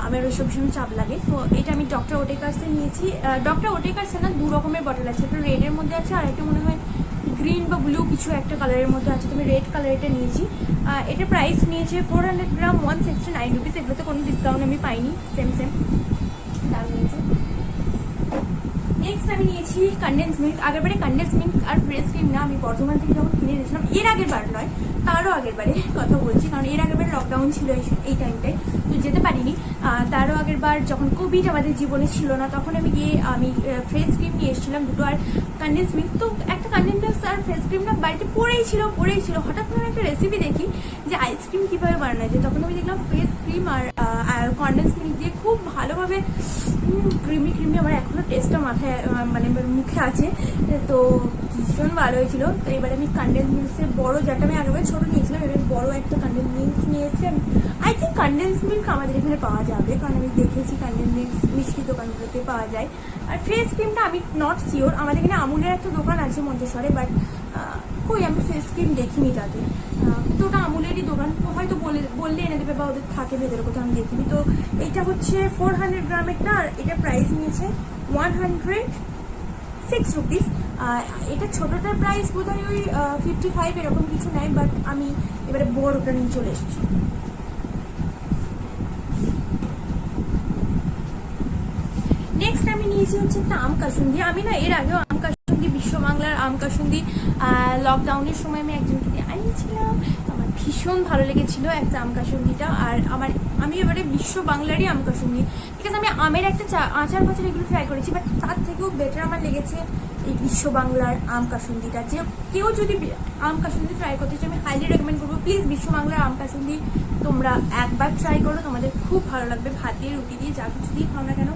আমার ওইসব ভীষণ চাপ লাগে। তো এটা আমি ডক্টর ওটেকার্সে নিয়েছি। ডক্টর ওটেকার্সে না দু রকমের বটল আছে, একটা রেডের মধ্যে আছে আর একটা মনে হয় গ্রিন বা ব্লু কিছু একটা কালারের মধ্যে আছে। তুমি রেড কালার এটা নিয়েছি। এটা প্রাইস নিয়েছে 400 গ্রাম 169 রুপিস। এগুলোতে কোনো ডিসকাউন্ট আমি পাইনি, সেম দাম নিয়েছি। নেক্সট আমি নিয়েছি কনডেন্স মিল্ক। আগেরবারে কনডেন্স মিল্ক আর ফ্রেশ ক্রিম না আমি বর্ধমান থেকে যখন কিনে নিয়েছিলাম, এর আগের বার নয়, তারও আগের বারে কথা বলছি, কারণ এর আগের বার লকডাউন ছিল এই টাইমটায়, তো যেতে পারিনি। তারও আগের বার যখন কোভিড আমাদের জীবনে ছিল না, তখন আমি গিয়ে আমি ফ্রেশ ক্রিম নিয়ে এসেছিলাম দুটো, আর কনডেন্স মিল্ক। তো একটা কনডেন্স আর ফ্রেশ ক্রিমটা বাড়িতে পড়েই ছিল। হঠাৎ করে একটা রেসিপি দেখি যে আইসক্রিম কীভাবে বানানো যায়, তখন আমি দেখলাম ফ্রেশ ক্রিম আর কনডেন্স মিল্ক দিয়ে খুব ভালোভাবে ক্রিমি আমার এখনও টেস্টটা মাথায় মানে মুখে আছে। তো ভীষণ ভালো হয়েছিল। তো এবারে আমি কনডেন্স মিল্কের বড়, যেটা আমি আগেবার ছোটো নিয়েছিলাম, এবার বড় একটা কনডেন্স মিল্ক নিয়ে এসেছি। আই থিঙ্ক কনডেন্স মিল্ক আমাদের এখানে পাওয়া যাবে, কারণ আমি দেখেছি কনডেন্স মিল্ক মিষ্টি দোকানগুলোতে পাওয়া যায়। আর ফ্রেশ ক্রিমটা আমি নট শিওর, আমাদের এখানে আমুলের একটা দোকান আছে মন্তেশ্বরে, বাট কই আমি ফেস ক্রিম দেখিনি তাতে। তো ওটা আমুলেরই দোকান, হয়তো বললে এনে দেবে বা ওদের থাকে ভেতরে কোথাও, আমি দেখিনি। তো এইটা হচ্ছে 400 গ্রামেরটা, আর এটা প্রাইস নিয়েছে 106 রুপিস। এটা ছোটোটার প্রাইস বোধ হয় ওই 55 এরকম কিছু নেয়, বাট আমি এবারে বড়টা নিয়ে চলে এসেছি। নেক্সট আমি নিয়েছি হচ্ছে একটা আম কাসুন্দি। আমি না এর আগেও আম কাসুন্দি, বিশ্ব বাংলার আম কাসুন্দি লকডাউনের সময় আমি একজনকে দিয়ে আনিয়েছিলাম, আমার ভীষণ ভালো লেগেছিল একটা আম কাসুন্দিটা। আর আমি এবারে বিশ্ব বাংলারই আম কাসুন্দি, ঠিক আছে। আমি আমের একটা আচার ফাচার এগুলো ট্রাই করেছি, বাট তার থেকেও বেটার আমার লেগেছে এই বিশ্ব বাংলার আম কাসুন্দিটা। যে কেউ যদি আম কাসুন্দি ট্রাই করতে চাই, আমি হাইলি রেকমেন্ড করবো, প্লিজ বিশ্ব বাংলার আম কাসুন্দি তোমরা একবার ট্রাই করো, তোমাদের খুব ভালো লাগবে। ভাত দিয়ে, রুটি দিয়ে, যা কিছু দিয়ে খাও না কেন,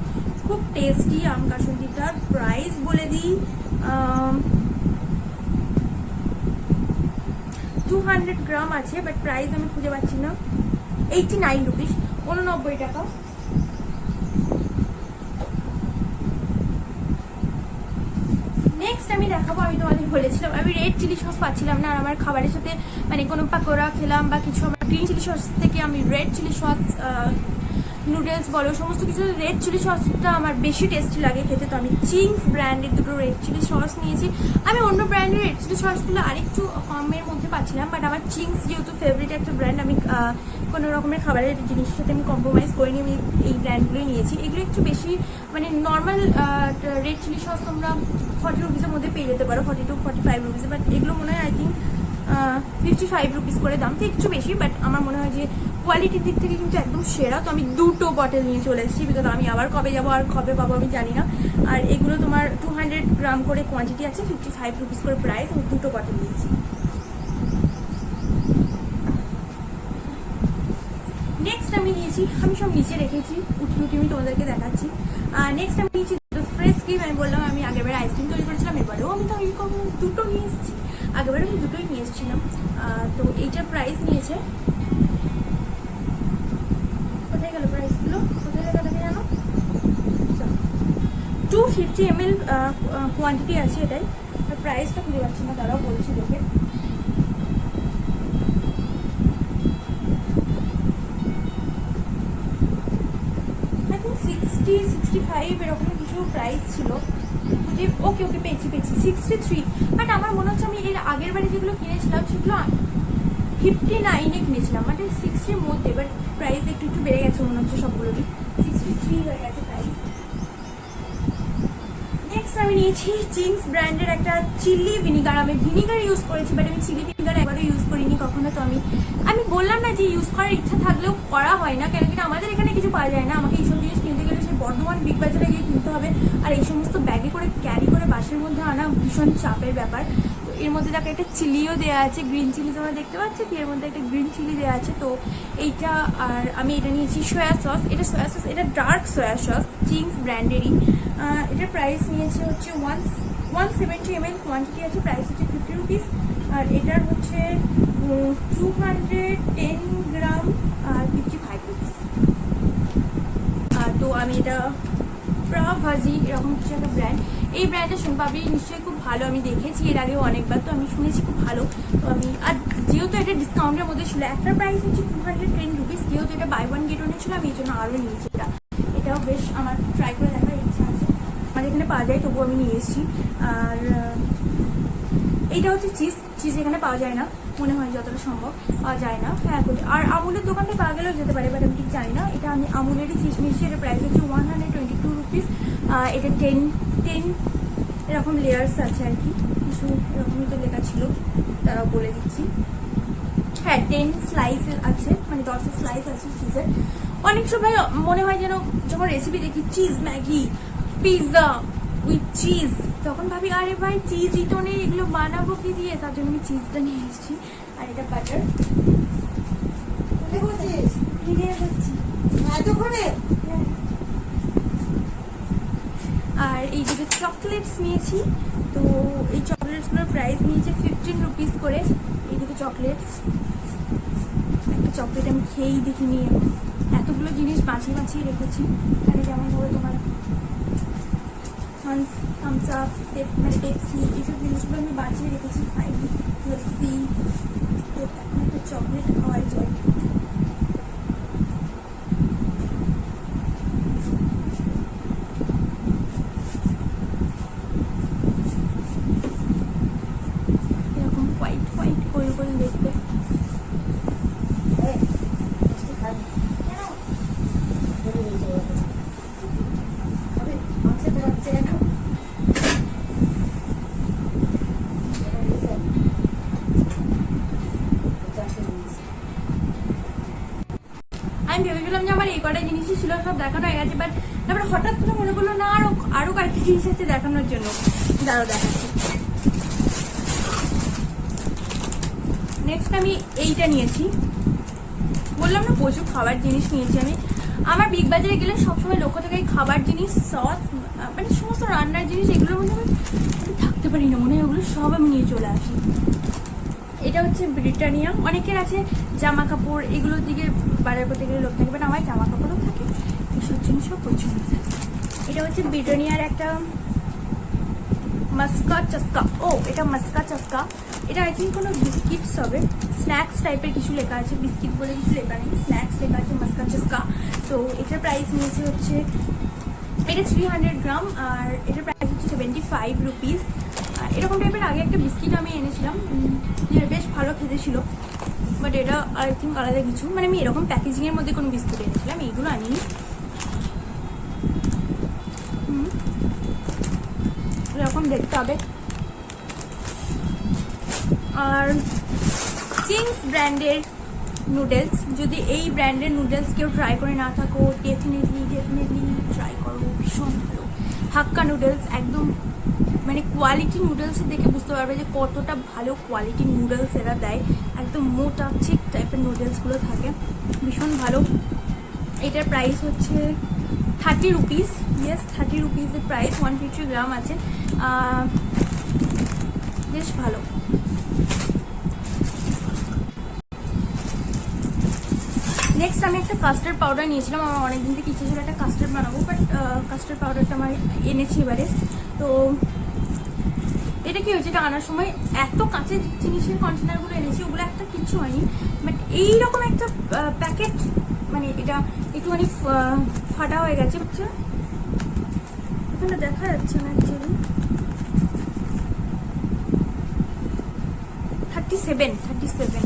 খুব টেস্টি আম কাসুন্দিটার প্রাইস বলে দিই 200 গ্রাম আছে, বাট প্রাইস আমি খুঁজে পাচ্ছি না। 89 রুপিস, 89 টাকা। নেক্সট আমি দেখাবো, আমি তোমাদের বলেছিলাম আমি রেড চিলি সস পাচ্ছিলাম না, আর আমার খাবারের সাথে মানে কোনো পাকোড়া খেলাম বা কিছু, আমার গ্রিন চিলি সস থেকে আমি রেড চিলি সস, নুডলস বলো, সমস্ত কিছু রেড চিলি সসটা আমার বেশি টেস্টি লাগে খেতে। তো আমি চিংস ব্র্যান্ডের দুটো রেড চিলি সস নিয়েছি। আমি অন্য ব্র্যান্ডের রেড চিলি সসগুলো আরেকটু কমের মধ্যে পাচ্ছিলাম, বাট আমার চিংস যেহেতু ফেভারিট একটা ব্র্যান্ড, আমি কোনো রকমের খাবারের জিনিসের সাথে আমি কম্প্রোমাইজ করিনি, আমি এই ব্র্যান্ডগুলোই নিয়েছি। এগুলো একটু বেশি মানে নর্মাল রেড চিলি সস তোমরা 40 রুপিসের মধ্যে পেয়ে যেতে পারো, 40 to 45 রুপিসে, বাট এগুলো মনে হয় আই থিঙ্ক 55 রুপিস করে দাম, তো একটু বেশি, বাট আমার মনে হয় যে কোয়ালিটির দিক থেকে কিন্তু একদম সেরা। তো আমি দুটো বটল নিয়ে চলে এসেছি, বিকজ আমি আবার কবে যাবো আর কবে পাবো আমি জানি না। আর এগুলো তোমার 200 গ্রাম করে কোয়ান্টিটি আছে, 55 রুপিস করে প্রাইস। আমি দুটো বটল নিয়েছি। নেক্সট আমি নিয়েছি, আমি সব নিচে রেখেছি, উঠি আমি তোমাদেরকে দেখাচ্ছি। নেক্সট আমি নিয়েছি ফ্রেশ ক্রিম। আমি বললাম আমি আগেরবারে আইসক্রিম তৈরি করেছিলাম, এবারেও আমি তো এরকম দুটো নিয়ে এসেছি, আগেবারে আমি দুটোই নিয়ে এসেছিলাম। তো এইটার প্রাইস নিয়েছে, কোথায় গেল প্রাইসগুলো, কোথায় দেখা থাকে জানো, 250 ml কোয়ান্টিটি আছে এটাই। প্রাইসটা খুঁজে পাচ্ছি না, তারাও বলছি দেখে। আই থিঙ্ক 60-65 এরকম কিছু প্রাইস ছিল। ওকে পেয়েছি 63। বাট আমার মনে হচ্ছে আমি এর আগের বারে যেগুলো কিনেছিলাম সেগুলো 59-এ কিনেছিলাম, মানে 60-র মধ্যে, বাট প্রাইস একটু বেড়ে গেছে মনে হচ্ছে সবগুলোরই, 63 হয়ে গেছে প্রাইস। নেক্সট নেক্সট আমি নিয়েছি চিংস ব্র্যান্ডের একটা চিলি ভিনিগার। আমি ভিনিগার ইউজ করেছি, বাট আমি চিলি ভিনিগার একবারও ইউজ করিনি কখনো। তো আমি বললাম না যে ইউজ করার ইচ্ছা থাকলেও করা হয় না, কেন কিনা আমাদের এখানে কিছু পাওয়া যায় না। আমাকে এইসব জিনিস কিনতে গেলে সেই বর্ধমান বিগ বাজারে গিয়ে কিনতে হবে, আর এই সমস্ত ব্যাগে করে ক্যারি করে বাসের মধ্যে আনা ভীষণ চাপের ব্যাপার। তো এর মধ্যে দেখো একটা চিলিও দেওয়া আছে, গ্রিন চিলি তোমরা দেখতে পাচ্ছ কি, এর মধ্যে একটা গ্রিন চিলি দেওয়া আছে। তো এইটা, আর আমি এটা নিয়েছি সয়া সস। এটা সয়া সস, এটা ডার্ক সয়া সস, চিংস ব্র্যান্ডেরই। এটার প্রাইস নিয়েছে হচ্ছে 170 ml কোয়ান্টিটি আছে, প্রাইস হচ্ছে 50 রুপিস। আর এটার হচ্ছে 210 গ্রাম আর 55 রুপিস। তো আমি এটা ভাজি এরকম কিছু একটা ব্র্যান্ড। এই ব্র্যান্ডের সোনপাপড়ি নিশ্চয়ই খুব ভালো, আমি দেখেছি এর আগেও অনেকবার, তো আমি শুনেছি খুব ভালো। তো আমি, আর যেহেতু এটা ডিসকাউন্টের মধ্যে ছিল, একটার প্রাইস হচ্ছে 210 রুপিস, যেহেতু এটা বাই ওয়ান গেট ওয়ানে ছিল, আমি এই জন্য আরও নিয়েছি। এটাও বেশ আমার ট্রাই করে দেখার ইচ্ছা আছে, আমাদের এখানে পাওয়া যায়, তবুও আমি নিয়ে এসেছি। আর এইটা হচ্ছে চিজ এখানে পাওয়া যায় না মনে হয়, যতটা সম্ভব পাওয়া যায় না। হ্যাঁ, আর আমুলের দোকানে পাওয়া গেলেও যেতে পারে, বাট আমি ঠিক জানি না। এটা আমি আমুলেরই চিজ নিয়েছি, এটার প্রাইস হচ্ছে 122 রুপিস। এটা 10 এরকম লেয়ার্স আছে আর কি, কিছু এরকমই তো লেখা ছিল, তারাও বলে দিচ্ছি। হ্যাঁ, 10 স্লাইস আছে, মানে 10 স্লাইস আছে চিজের। অনেক সময় মনে হয় যেন যখন রেসিপি দেখি cheese Maggi, pizza with cheese, তখন ভাবি আরে ভাই চিজই তো নেই, এগুলো বানাবো কি দিয়ে, তার জন্য আমি চিজটা নিয়ে এসেছি। আর এটা বাটার। আর এই দুটো চকলেটস নিয়েছি। তো এই চকলেটসগুলোর প্রাইস নিয়েছে 15 রুপিস করে, এই দুটো চকলেটস। একটা চকলেট আমি খেয়েই দেখিনি, এতগুলো জিনিস বাঁচিয়ে বাঁচিয়ে রেখেছি। আর যেমন ধরো তোমার থামস আপ, মানে পেপসি, এইসব জিনিসগুলো আমি বাঁচিয়ে রেখেছি, খাইনি। লস্যি, তো এখন একটা চকলেট খাওয়াই যায়। এরকম হোয়াইট হোয়াইট গোল গোল দেখতে। আমি ভেবেছিলাম যে আমার এই কটা জিনিসই ছিল, সব দেখানো হয়ে গেছে, বাট তারপরে হঠাৎ করে মনে করলো না আরো কয়েকটা জিনিস আছে দেখানোর জন্য, দাঁড়াও দেখাচ্ছি। নেক্সট আমি এইটা নিয়েছি, বললাম না প্রচুর খাবার জিনিস নিয়েছি আমি। আমার বিগ বাজারে গেলে সবসময় লক্ষ্য থাকে খাবার জিনিস, সস, মানে সমস্ত রান্নার জিনিস, এগুলোর মধ্যে আমি থাকতে পারি না, মনে হয় ওগুলো সব আমি নিয়ে চলে আসি। এটা হচ্ছে ব্রিটানিয়া। অনেকের আছে জামা কাপড়, এগুলোর দিকে বাজার করতে গেলে লোক থাকে, বাট আমার জামা কাপড়ও থাকে, এইসব জিনিসও প্রচুর থাকে। এটা হচ্ছে ব্রিটানিয়ার একটা মাস্কা চাস্কা। ও, এটা মাস্কা চাস্কা। এটা আই থিঙ্ক কোনো বিস্কিটস হবে, স্ন্যাক্স টাইপের কিছু লেখা আছে, বিস্কিট বলে কিছু লেখা নেই, স্ন্যাক্স লেখা আছে মাস্কা চাস্কা। তো এটার প্রাইস নিয়েছে হচ্ছে, এটা 300 গ্রাম, আর এটার প্রাইস হচ্ছে 75 রুপিস। এরকম টাইপের আগে একটা বিস্কিট আমি এনেছিলাম, যেটা বেশ ভালো খেতে ছিল, বাট এটা আই থিঙ্ক আলাদা কিছু, মানে আমি এরকম প্যাকেজিংয়ের মধ্যে কোনো বিস্কুট এনেছিলাম, এইগুলো আনিনি। এরকম দেখতে হবে। আর চিংস ব্র্যান্ডের নুডলস, যদি এই ব্র্যান্ডের নুডলস কেউ ট্রাই করে না থাকো, ডেফিনেটলি ট্রাই করো, ভীষণ ভালো। হাক্কা নুডলস, একদম মানে কোয়ালিটি নুডলস দেখে বুঝতে পারবে যে কতটা ভালো কোয়ালিটির নুডলস এরা দেয়, একদম মোটা চিক টাইপের নুডলসগুলো থাকে, ভীষণ ভালো। এটার প্রাইস হচ্ছে 30 রুপিস, ইয়েস 30 রুপিসের প্রাইস, 150 গ্রাম আছে, বেশ ভালো। নেক্সট আমি একটা কাস্টার্ড পাউডার নিয়েছিলাম, আমার অনেকদিন থেকে ইচ্ছে ছিল একটা কাস্টার্ড বানাবো, বাট কাস্টার্ড পাউডারটা আমার এনেছি এবারে। তো এটা কি হয়েছে, এটা আনার সময় এত কাঁচের জিনিসের কন্টেনারগুলো এনেছি, ওগুলো একটা কিচ্ছু হয়নি, বাট এইরকম একটা প্যাকেট, মানে এটা একটুখানি ফাটা হয়ে গেছে, বুঝছো, এখানে দেখা যাচ্ছে না অ্যাকচুয়ালি। 37।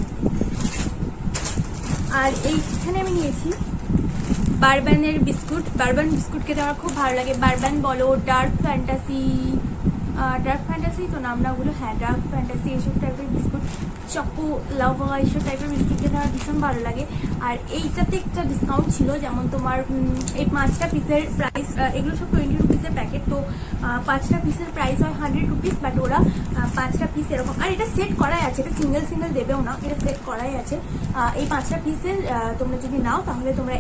আর এইখানে আমি নিয়েছি বারবানের বিস্কুট। বারবান বিস্কুট খেতে আমার খুব ভালো লাগে। বারবান বলো, ডার্ক ফ্যান্টাসি তো নাম না ওগুলো, হ্যাঁ ডার্ক ফ্যান্টাসি এইসব টাইপের বিস্কুট, চকো লাভা এইসব টাইপের বিস্কুট খেতে আমার ভীষণ ভালো লাগে। আর এইটাতে একটা ডিসকাউন্ট ছিল, যেমন তোমার এই 5টা পিসের প্রাইস, এগুলো সব 20 রুপিসের প্যাকেট, তো 5টা পিসের প্রাইস হয় 100 রুপিস, বাট ওরা 5টা পিস এরকম, আর এটা সেট করাই আছে, এটা সিঙ্গেল দেবেও না, এটা সেট করাই আছে। এই 5টা পিসের তোমরা যদি নাও তাহলে তোমরা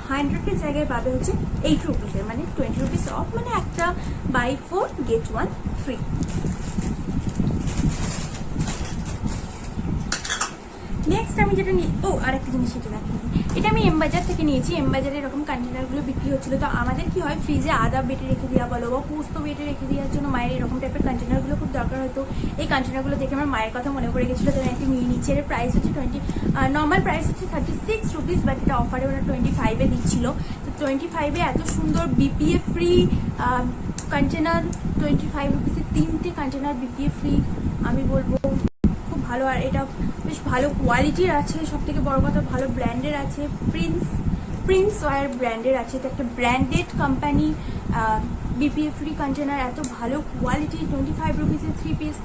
100-এর জায়গায় পাবে হচ্ছে 8 রুপিসের, মানে 20 রুপিস অফ, মানে একটা বাই 4 গেট 1 ফ্রি। নেক্সট আমি যেটা নিয়ে আরেকটা জিনিস সেটা দেখিয়ে দিই। এটা আমি এমবাজার থেকে নিয়েছি। এমবাজারে এরকম কন্টেনারগুলো বিক্রি হচ্ছিল, তো আমাদের কি হয়, ফ্রিজে আদা বেটে রেখে দেওয়া বলো বা পোস্ত বেটে রেখে দেওয়ার জন্য মায়ের এরকম টাইপের কন্টেনারগুলো খুব দরকার হতো। এই কন্টেনারগুলো দেখে আমার মায়ের কথা মনে পড়ে গেছিলো, তো আমি একটা নিয়ে নিচে। এর প্রাইস হচ্ছে নর্মাল প্রাইস হচ্ছে 36 রুপিস, বাট এটা অফারে ওরা 25-এ দিচ্ছিল। তো 25-এ এত সুন্দর বিপিএ ফ্রি কন্টেনার, 25 রুপিসে 3টে কন্টেনার বিপিএ ফ্রি, আমি বলবো খুব ভালো। আর এটা বেশ ভালো কোয়ালিটির আছে, সব থেকে বড় কথা ভালো ব্র্যান্ডের আছে, প্রিন্স ওয়্যার ব্র্যান্ডের আছে, তো একটা branded company BPA free container, এত ভালো quality, 25 রুপিসে 3 piece,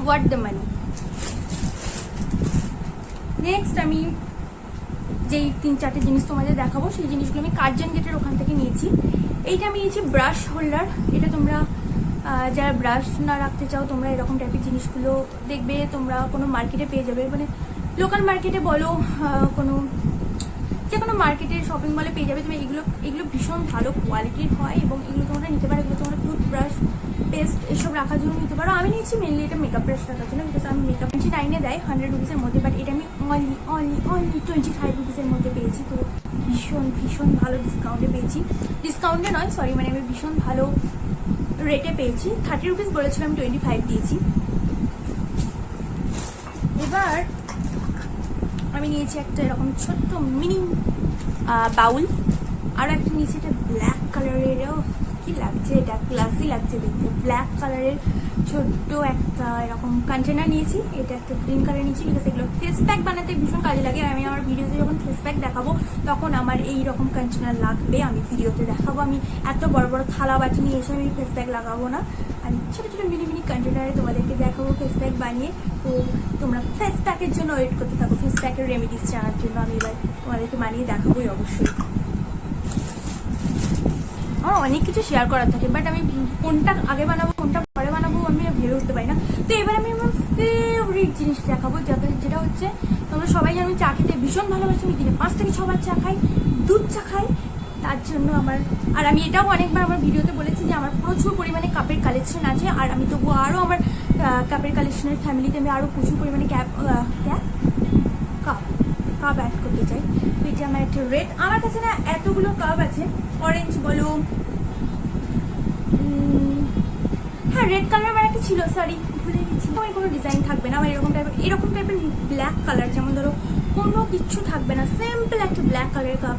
what the money. Next আমি যেই 3-4টে জিনিস তোমাদের দেখাবো, সেই জিনিসগুলো আমি কার্জন গেটের ওখান থেকে নিয়েছি। এইটা আমি নিয়েছি ব্রাশ হোল্ডার। এটা তোমরা যারা ব্রাশ না রাখতে চাও, তোমরা এরকম টাইপের জিনিসগুলো দেখবে তোমরা কোনো মার্কেটে পেয়ে যাবে, মানে লোকাল মার্কেটে বলো, যে কোনো মার্কেটে শপিং মলে পেয়ে যাবে তুমি। এগুলো ভীষণ ভালো কোয়ালিটির হয় এবং এগুলো তোমরা নিতে পারো। এগুলো তোমরা টুথব্রাশ, পেস্ট এসব রাখার জন্য নিতে পারো। আমি নিয়েছি মেনলি এটা মেকআপ ব্রাশ রাখার জন্য, বিকজ আমি মেকআপ 29-এ দেয় 100 রুপিসের মধ্যে, বাট এটা আমি অনলি 25 রুপিসের মধ্যে পেয়েছি। তো ভীষণ ভালো ডিসকাউন্টে পেয়েছি, ডিসকাউন্টে নয় সরি, মানে আমি ভীষণ ভালো রেটে পেয়েছি। 30 রুপিস বলেছিলাম, আমি 25 দিয়েছি। এবার আমি নিয়েছি একটা এরকম ছোট্ট মিনি বাউল, আর একটা নিয়েছি এটা ব্ল্যাক কালারের, কি লাগছে, এটা ক্লাসি লাগছে দেখতে, ব্ল্যাক কালারের ছোট্ট একটা এরকম কন্টেনার নিয়েছি। এটা একটা গ্রিন কালার নিয়েছি, বিকজ এগুলো ফেস প্যাক বানাতে ভীষণ কাজে লাগে। আমি আমার ভিডিওতে যখন ফেস প্যাক দেখাবো তখন আমার এই রকম কন্টেনার লাগবে, আমি ভিডিওতে দেখাবো। আমি এত বড় বড় থালা বাটি নিয়ে এসে আমি ফেস প্যাক লাগাবো না, আমি ছোটো ছোটো মিনি কন্টেনারে তোমাদেরকে দেখাবো ফেস প্যাক বানিয়ে। তো তোমরা ফেস প্যাকের জন্য ওয়েট করতে থাকো, ফেস প্যাকের রেমেডিস জানার জন্য আমি এবার তোমাদেরকে বানিয়ে দেখাবোই অবশ্যই। আমার অনেক কিছু শেয়ার করার থাকে, বাট আমি কোনটা আগে বানাবো কোনটা পরে বানাবো আমি ভেবে উঠতে পারি না। তো এবার আমি আমার ফেভারিট জিনিস দেখাবো, যেটা হচ্ছে তোমরা সবাই জানো চা খেতে ভীষণ ভালোবাসি। আমি দিনে 5 থেকে 6 বার চা খাই, দুধ চা খাই। তার জন্য আর আমি এটাও অনেকবার আমার ভিডিওতে বলেছি যে আমার প্রচুর পরিমাণে কাপের কালেকশন আছে, আর আমি তবুও আরও আমার কাপের কালেকশনের ফ্যামিলিতে আমি আরও প্রচুর পরিমাণে কাপ অ্যাড করতে চাই। তো এটা আমার একটা রেড, আমার কাছে না এতগুলো কাপ আছে, অরেঞ্জ বলো, হ্যাঁ রেড কালার আমার একটা ছিল, সরি ভুলে গেছি। আমার কোনো ডিজাইন থাকবে না, আমার এরকম টাইপের ব্ল্যাক কালার, যেমন ধরো কোনো কিছু থাকবে না, সিম্পল একটা ব্ল্যাক কালারের কাপ,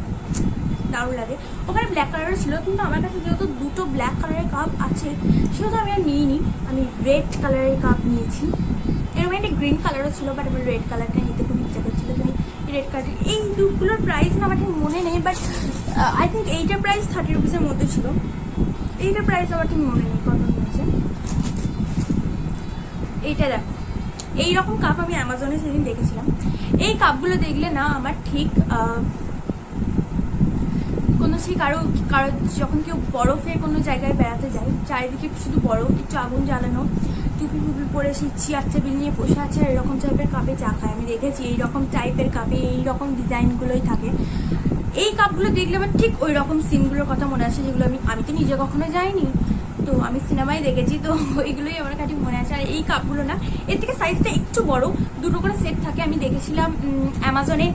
দারুণ লাগে। ওখানে ব্ল্যাক কালারও ছিল, কিন্তু আমার কাছে যেহেতু দুটো ব্ল্যাক কালারের কাপ আছে সেহেতু আমি আর নিইনি, আমি রেড কালারের কাপ নিয়েছি। এরকম একটা গ্রিন কালারও ছিল, বাট আমার রেড কালারটা নিতে খুব ইচ্ছা করছিল। তুমি রেড কালার, এই দুগুলোর প্রাইস না আমার ঠিক মনে নেই, বাট আই থিঙ্ক এইটার প্রাইস 30 রুপিসের মধ্যে ছিল, এইটার প্রাইস আমার ঠিক মনে নেই কত নিয়েছে। এইটা দেখো, এইরকম কাপ আমি অ্যামাজনে সেদিন দেখেছিলাম। এই কাপগুলো দেখলে না আমার ঠিক কোনো সেই কারো যখন কেউ বরফের কোনো জায়গায় বেড়াতে যায়, চারিদিকে শুধু বরফ, একটু আগুন জ্বালানো, টুপি পরে সেই চেয়ার টেবিল নিয়ে বসে আছে, আর এরকম টাইপের কাপে চা খায়। আমি দেখেছি এইরকম টাইপের কাপে এইরকম ডিজাইনগুলোই থাকে। এই কাপগুলো দেখলে আমার ঠিক ওই রকম সিনগুলোর কথা মনে আসে, যেগুলো আমি তো নিজে কখনো যাইনি, তো আমি সিনেমায় দেখেছি, তো ওইগুলোই আমার কাছে মনে আছে। আর এই কাপগুলো না এর থেকে সাইজটা একটু বড়, দুটো করে সেট থাকে। আমি দেখেছিলাম অ্যামাজনে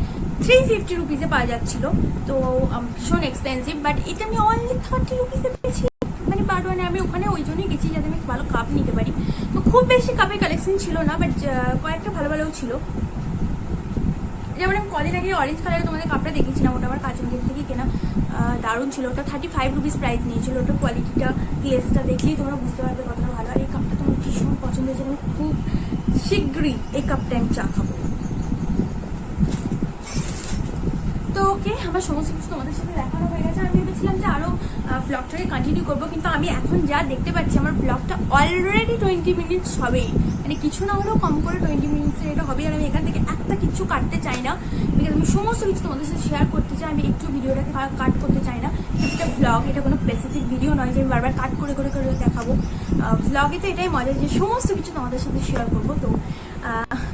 350 রুপিসে পাওয়া যাচ্ছিল, তো ভীষণ এক্সপেন্সিভ, বাট এটা আমি অনলি 30 রুপিসে পেয়েছি, মানে বারোয়ানে। আমি ওখানে ওই জন্যই গেছি যাতে আমি ভালো কাপ নিতে পারি। তো খুব বেশি কাপের কালেকশন ছিল না, বাট কয়েকটা ভালো ছিল। যেমন আমি কদিন আগে অরেঞ্জ কালারের তোমাদের কাপটা দেখেছিলাম, ওটা আমার কার্জন গেট থেকে কেনা, দারুণ ছিল। ওটা 35 রুপিস প্রাইস নিয়েছিল। ওটা কোয়ালিটিটা, গ্লেসটা দেখলেই তোমরা বুঝতে পারবে কতটা ভালো। আর এই কাপটা তোমার ভীষণ পছন্দ হয়েছে, আমি খুব শীঘ্রই এই কাপটা আমি চা খাবো। তো ওকে আমার সমস্ত কিছু তোমাদের সাথে দেখানো হয়ে গেছে। আমি ভেবেছিলাম যে আরও ব্লগটাকে কন্টিনিউ করবো, কিন্তু আমি এখন যা দেখতে পাচ্ছি আমার ব্লগটা অলরেডি 20 মিনিটস হবেই, মানে কিছু না হলেও কম করে 20 মিনিটসের এটা হবে। আর আমি এখান থেকে একটা কিছু কাটতে চাই না, বিকজ আমি সমস্ত কিছু তোমাদের সাথে শেয়ার করতে চাই। আমি একটু ভিডিওটাকে কাট করতে চাই না। এটা ব্লগ, এটা কোনো স্পেসিফিক ভিডিও নয় যে আমি বারবার কাট করে করে করে দেখাবো। ব্লগে তো এটাই মজা যে সমস্ত কিছু তোমাদের সাথে শেয়ার করবো। তো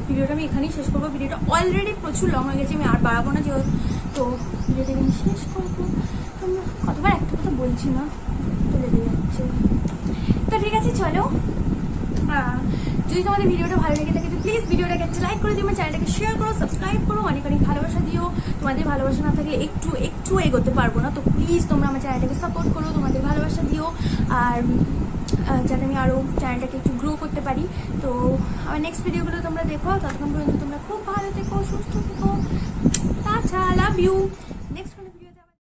ভিডিওটা আমি এখানেই শেষ করবো। ভিডিওটা অলরেডি প্রচুর লং হয়ে গেছে, আমি আর বাড়াবো না। তো ভিডিওটা এখানে শেষ করবো। তোমরা কতবার একটা কথা বলছি না, চলে দিয়ে যাচ্ছে। তো ঠিক আছে, চলো। যদি তোমাদের ভিডিওটা ভালো লেগে থাকে তো প্লিজ ভিডিওটাকে একটা লাইক করে দিও, আমার চ্যানেলটাকে শেয়ার করো, সাবস্ক্রাইব করো, অনেক অনেক ভালোবাসা দিও। তোমাদের ভালোবাসা না থাকলে একটু এগোতে পারবো না। তো প্লিজ তোমরা আমার চ্যানেলটাকে সাপোর্ট করো, তোমাদের ভালোবাসা দিও, আর যাতে আমি আরও চ্যানেলটাকে একটু গ্রো করতে পারি। তো আমার নেক্সট ভিডিওগুলো তোমরা দেখো। ততক্ষণ পর্যন্ত তোমরা খুব ভালো থেকো, সুস্থ থেকো। Tata, love you.